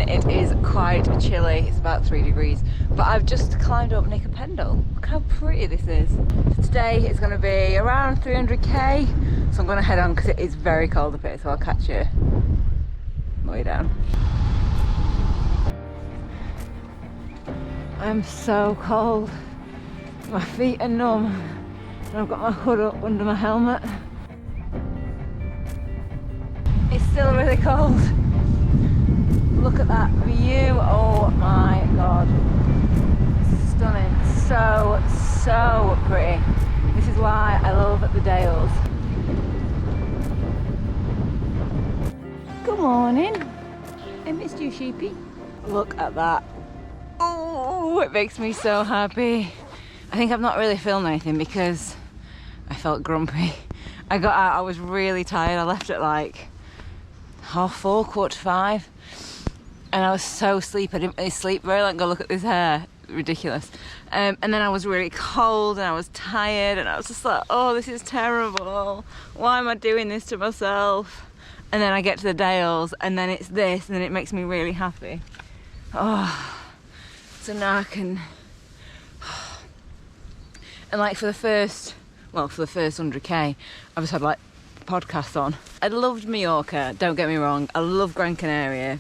it is quite chilly. It's about 3 degrees, but I've just climbed up Pendle. Look how pretty this is. So today it's going to be around 300k, so I'm going to head on because it is very cold up here, so I'll catch you on the way down. I'm so cold. My feet are numb and I've got my hood up under my helmet. It's still really cold. Look at that view, oh my god. Stunning, so pretty. This is why I love the Dales. Good morning. I missed you, sheepy. Look at that. Oh, it makes me so happy. I think I've not really filmed anything because I felt grumpy. I got out, I was really tired. I left at like 4:30, 4:45. And I was so sleepy. I didn't really sleep very long. Go look at this hair. Ridiculous. And then I was really cold and I was tired and I was just like, oh, this is terrible. Why am I doing this to myself? And then I get to the Dales and then it's this and then it makes me really happy. Oh, so now I can... And like for the first 100k, I've just had like podcasts on. I loved Mallorca, don't get me wrong. I love Gran Canaria.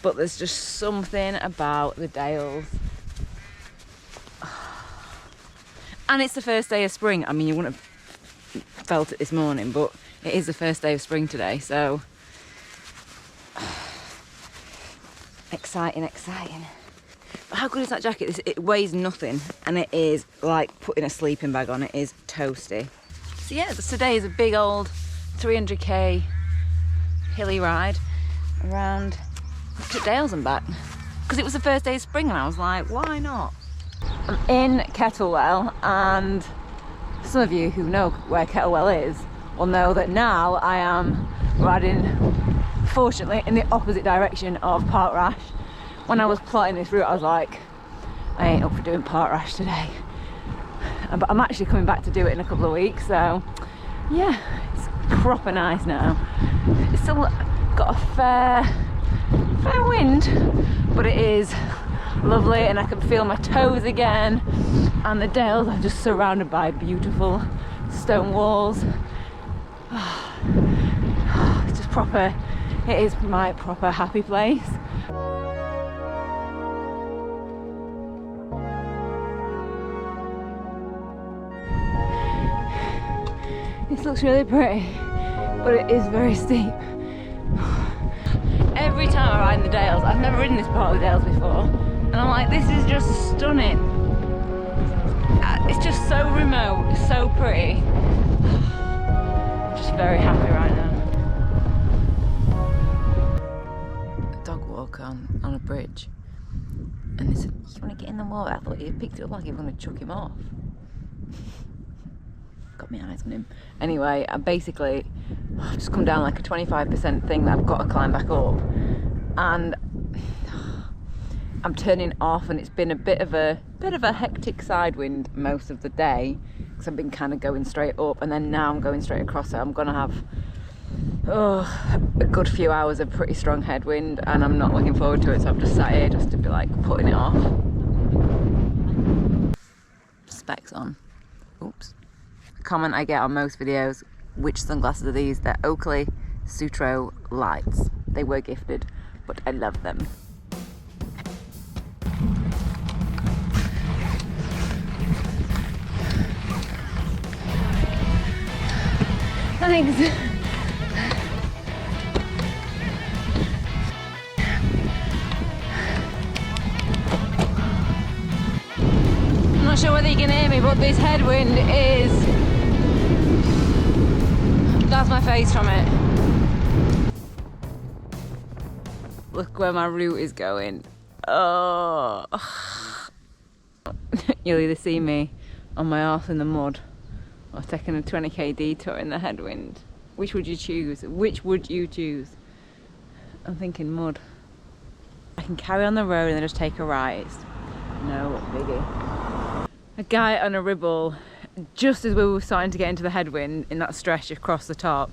But there's just something about the Dales. And it's the first day of spring. I mean, you wouldn't have felt it this morning, but it is the first day of spring today, so... Exciting. But how good is that jacket? It weighs nothing, and it is like putting a sleeping bag on. It is toasty. So yeah, today is a big old 300k hilly ride around to Dales and back, because it was the first day of spring and I was like, why not? I'm in Kettlewell, and some of you who know where Kettlewell is will know that now I am riding, fortunately, in the opposite direction of Park Rash. When I was plotting this route I was like, I ain't up for doing Park Rash today, but I'm actually coming back to do it in a couple of weeks, so yeah, it's proper nice now. It's still got a fair wind, but it is lovely and I can feel my toes again, and the Dales are just surrounded by beautiful stone walls. It's just proper, it is my proper happy place. This looks really pretty, but it is very steep. Every time I ride in the Dales, I've never ridden this part of the Dales before, and I'm like, this is just stunning. It's just so remote, so pretty. I'm just very happy right now. A dog walk on a bridge, and they said, you want to get in the water? I thought you picked it up like you were going to chuck him off. Got my eyes on him. Anyway, I've just come down like a 25% thing that I've got to climb back up, and I'm turning off, and it's been a bit of a hectic side wind most of the day because I've been kind of going straight up, and then now I'm going straight across it. I'm gonna have a good few hours of pretty strong headwind, and I'm not looking forward to it, so I've just sat here just to be like putting it off. Specs on. Oops. Comment I get on most videos, which sunglasses are these? They're Oakley Sutro Lights. They were gifted, but I love them. Thanks. I'm not sure whether you can hear me, but this headwind is... That's my face from it. Look where my route is going. Oh. You'll either see me on my arse in the mud or taking a 20k detour in the headwind. Which would you choose? Which would you choose? I'm thinking mud. I can carry on the road and then just take a right. No biggie. A guy on a ribble, just as we were starting to get into the headwind in that stretch across the top,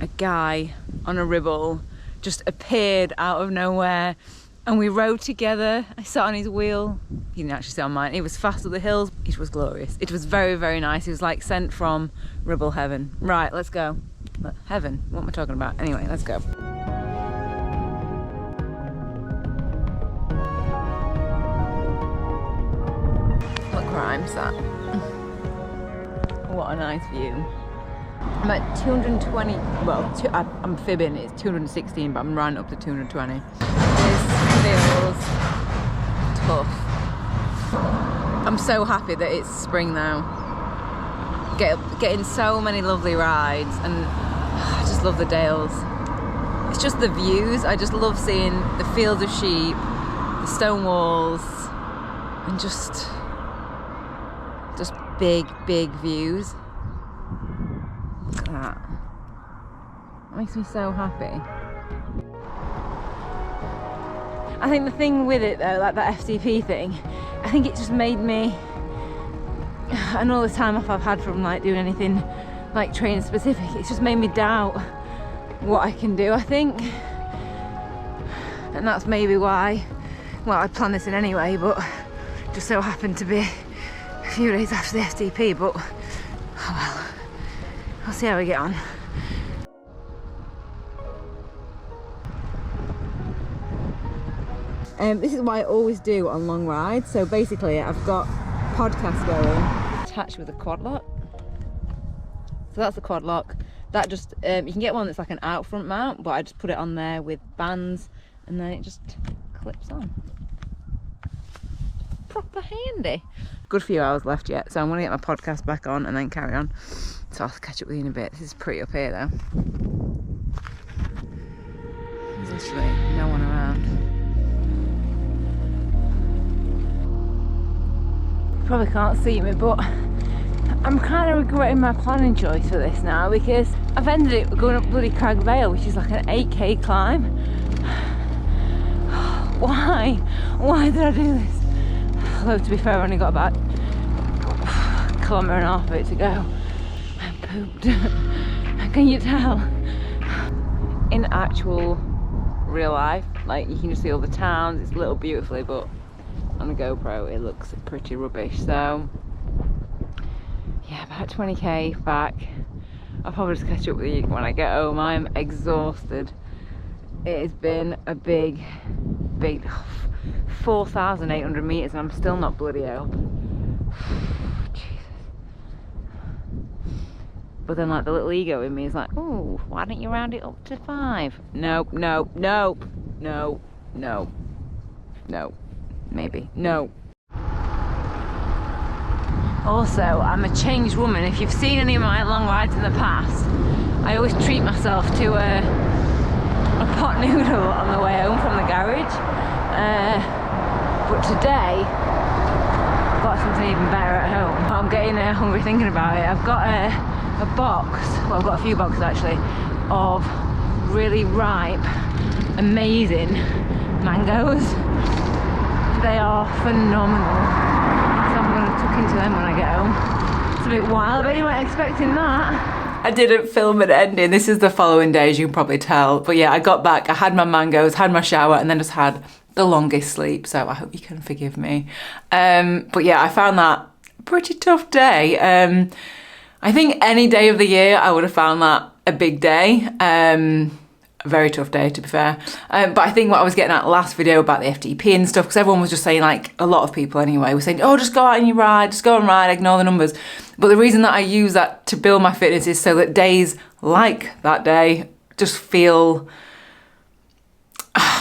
a guy on a ribble just appeared out of nowhere And we rode together. I sat on his wheel. He didn't actually sit on mine. It was fast up the hills. It was glorious. It was very, very nice. It was like sent from Ribble Heaven. Right, let's go. Heaven? What am I talking about? Anyway, let's go. Look where I'm sat. What a nice view. I'm at 220, well, I'm fibbing, it's 216, but I'm running up to 220. This feels tough. I'm so happy that it's spring now. Getting so many lovely rides, and I just love the Dales. It's just the views. I just love seeing the fields of sheep, the stone walls, and just big, big views. Look at that. That makes me so happy. I think the thing with it though, like that FTP thing, I think it just made me, and all the time off I've had from like doing anything like training specific, it's just made me doubt what I can do, I think. And that's maybe why, well, I planned this in anyway, but just so happened to be a few days after the FTP, but oh well, I'll see how we get on. This is what I always do on long rides. So basically I've got podcasts going attached with a Quadlock. So that's the Quadlock. That just, you can get one that's like an out front mount, but I just put it on there with bands and then it just clips on. Proper handy. Good few hours left yet, so I'm gonna get my podcast back on and then carry on. So I'll catch up with you in a bit. This is pretty up here though. There's literally no one around. You probably can't see me, but I'm kind of regretting my planning choice for this now, because I've ended up going up bloody Craigvale, which is like an 8k climb. Why? Why did I do this? Although to be fair, I've only got about a kilometre and a half of it to go. I'm pooped. Can you tell? In actual real life, like you can just see all the towns, it's lit up beautifully, but on the GoPro it looks pretty rubbish. So yeah, about 20k back. I'll probably just catch up with you when I get home. I'm exhausted. It has been a big 4,800 metres and I'm still not bloody out. Jesus. But then like the little ego in me is like, oh, why don't you round it up to 5? Nope, nope, nope, no, no, no, maybe, no. Also, I'm a changed woman. If you've seen any of my long rides in the past, I always treat myself to a pot noodle on the way home from the garage. But today, I've got something even better at home. I'm getting hungry thinking about it. I've got a box, well I've got a few boxes actually, of really ripe, amazing mangoes. They are phenomenal. So I'm going to tuck into them when I get home. It's a bit wild, but you weren't expecting that. I didn't film an ending. This is the following day, as you can probably tell. But yeah, I got back, I had my mangoes, had my shower, and then just had the longest sleep. So I hope you can forgive me. But yeah, I found that a pretty tough day. I think any day of the year, I would have found that a big day. A very tough day, to be fair. But I think what I was getting at last video about the FTP and stuff, because everyone was just saying, like, a lot of people anyway, were saying, oh, just go out and you ride, just go and ride, ignore the numbers. But the reason that I use that to build my fitness is so that days like that day just feel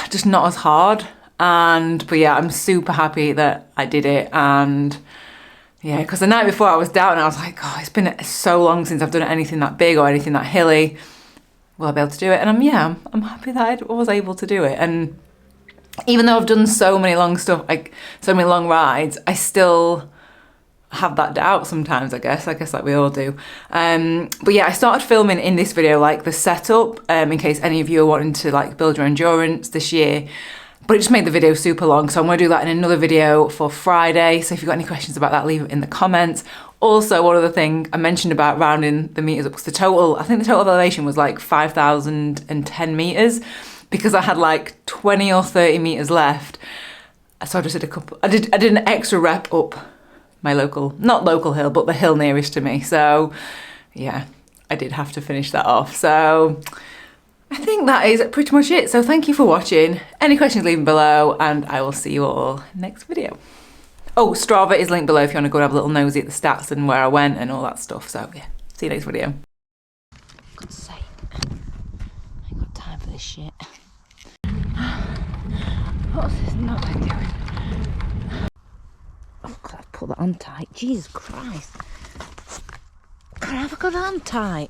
just not as hard. But yeah, I'm super happy that I did it. And yeah, because the night before I was down and I was like, oh, it's been so long since I've done anything that big or anything that hilly. Will I be able to do it? And I'm happy that I was able to do it. And even though I've done so many long stuff, like so many long rides, I still have that doubt sometimes, I guess like we all do. But yeah, I started filming in this video like the setup, in case any of you are wanting to like build your endurance this year. But it just made the video super long, so I'm going to do that in another video for Friday. So if you've got any questions about that, leave it in the comments. Also, one other thing I mentioned about rounding the meters up, because I think the total elevation was like 5,010 meters. because I had like 20 or 30 meters left. So I just did a couple, I did an extra rep up my local, not local hill, but the hill nearest to me. So yeah, I did have to finish that off. So I think that is pretty much it. So thank you for watching. Any questions, leave them below, and I will see you all next video. Oh, Strava is linked below if you want to go and have a little nosy at the stats and where I went and all that stuff. So yeah, see you next video. For God's sake, I ain't got time for this shit. What's this knot doing? Oh God, I've put that on tight. Jesus Christ. God, have I got it on tight?